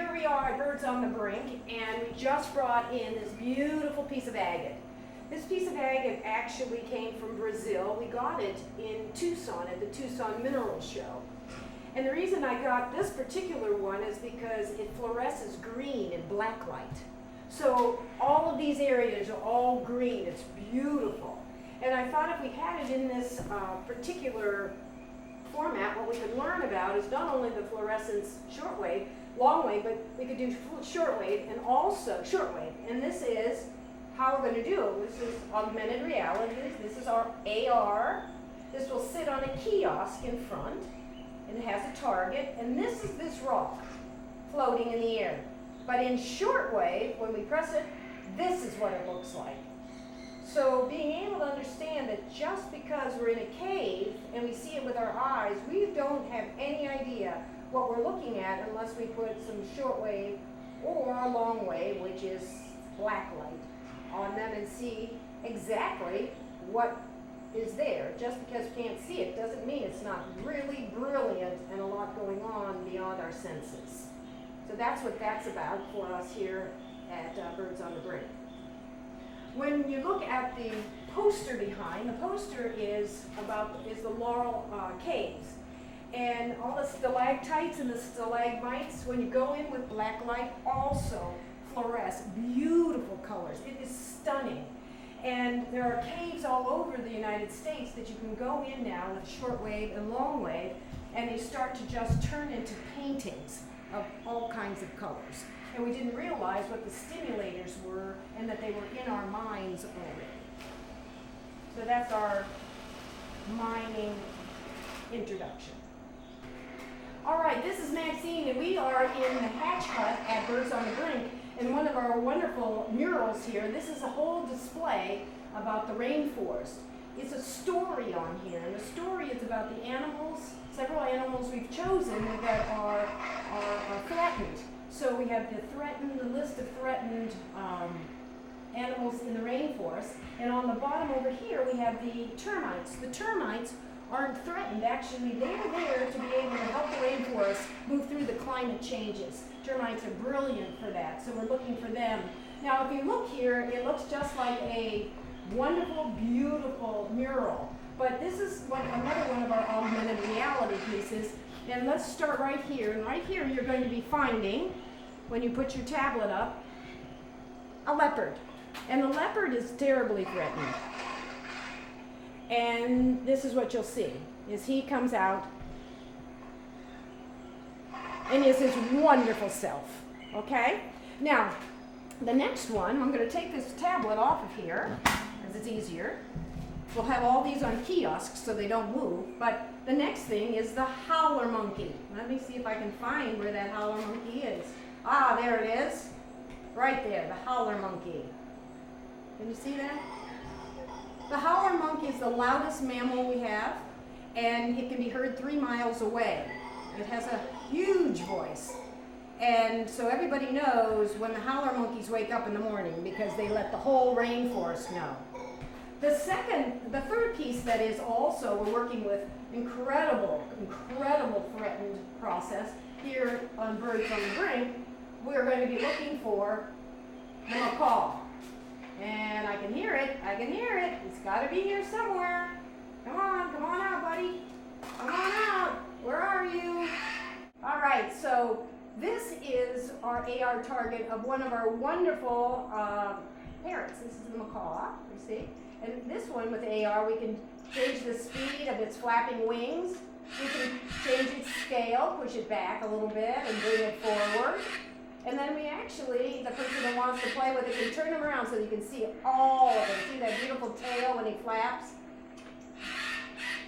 here we are at Birds on the Brink, and we just brought in this beautiful piece of agate. This piece of agate actually came from Brazil. We got it in Tucson at the Tucson Mineral Show. And the reason I got this particular one is because it fluoresces green in black light. So all of these areas are all green. It's beautiful. And I thought if we had it in this particular format, what we could learn about is not only the fluorescence shortwave, long wave, but we could do shortwave and also shortwave. And this is how we're going to do it. This is augmented reality. This is our AR. This will sit on a kiosk in front, and it has a target. And this is this rock floating in the air. But in shortwave, when we press it, this is what it looks like. So being able to understand that just because we're in a cave and we see it with our eyes, we don't have any idea what we're looking at unless we put some shortwave or long wave, which is black light, on them and see exactly what is there. Just because we can't see it doesn't mean it's not really brilliant and a lot going on beyond our senses. So that's what that's about for us here at Birds on the Brink. When you look at the poster behind, the poster is the Laurel Caves. And all the stalactites and the stalagmites, when you go in with black light, also fluoresce beautiful colors. It is stunning. And there are caves all over the United States that you can go in now with shortwave and long wave, and they start to just turn into paintings of all kinds of colors. And we didn't realize what the stimulators were and that they were in our minds already. So that's our mining introduction. All right, this is Maxine, and we are in the hatch hut at Birds on the Brink, and one of our wonderful murals here. This is a whole display about the rainforest. It's a story on here, and the story is about the animals, several animals we've chosen that are threatened. So we have the list of threatened animals in the rainforest, and on the bottom over here we have the termites. The termites aren't threatened. Actually, they're there to be able to help the rainforest move through the climate changes. Termites are brilliant for that, so we're looking for them. Now, if you look here, it looks just like a wonderful, beautiful mural. But this is another one of our augmented reality pieces. And let's start right here. And right here, you're going to be finding, when you put your tablet up, a leopard. And the leopard is terribly threatened. And this is what you'll see, is he comes out and is his wonderful self, okay? Now, the next one, I'm going to take this tablet off of here, because it's easier. We'll have all these on kiosks so they don't move, but the next thing is the Howler Monkey. Let me see if I can find where that Howler Monkey is. Ah, there it is. Right there, the Howler Monkey. Can you see that? The Howler Monkey is the loudest mammal we have, and it can be heard 3 miles away. It has a huge voice. And so everybody knows when the Howler Monkeys wake up in the morning because they let the whole rainforest know. The third piece that is also, we're working with incredible threatened process here on Birds on the Brink. We're going to be looking for the macaw. And I can hear it. It's got to be here somewhere. Come on out, buddy. Come on out. Where are you? All right, so this is our AR target of one of our wonderful parrots. This is the macaw, you see. And this one with AR, we can change the speed of its flapping wings. We can change its scale, push it back a little bit and bring it forward. And then we actually, the person that wants to play with it can turn him around so you can see all of it. See that beautiful tail when he flaps?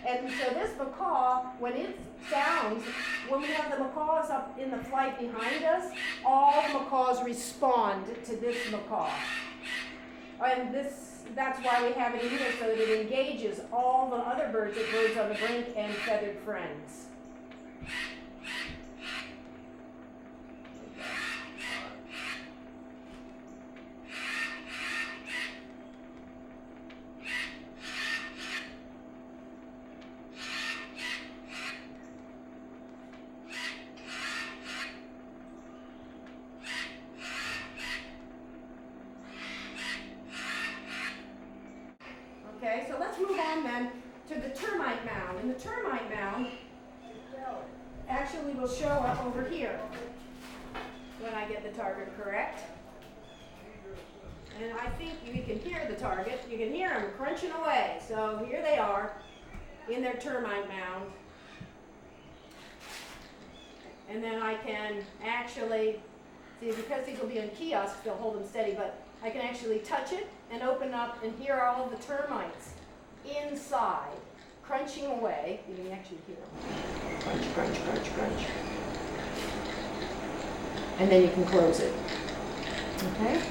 And so this macaw, when it sounds, when we have the macaws up in the flight behind us, all macaws respond to this macaw. And that's why we have it in here, so that it engages all the other birds at Birds on the Brink and feathered friends. Okay, so let's move on then to the termite mound. And the termite mound actually will show up over here when I get the target correct. And I think you can hear the target. You can hear them crunching away. So here they are in their termite mound. And then I can actually, see, because these will be in kiosks, they'll hold them steady, but I can actually touch it and open up and hear all of the termites inside, crunching away. You can actually hear them. Crunch, crunch, crunch, crunch. And then you can close it. Okay?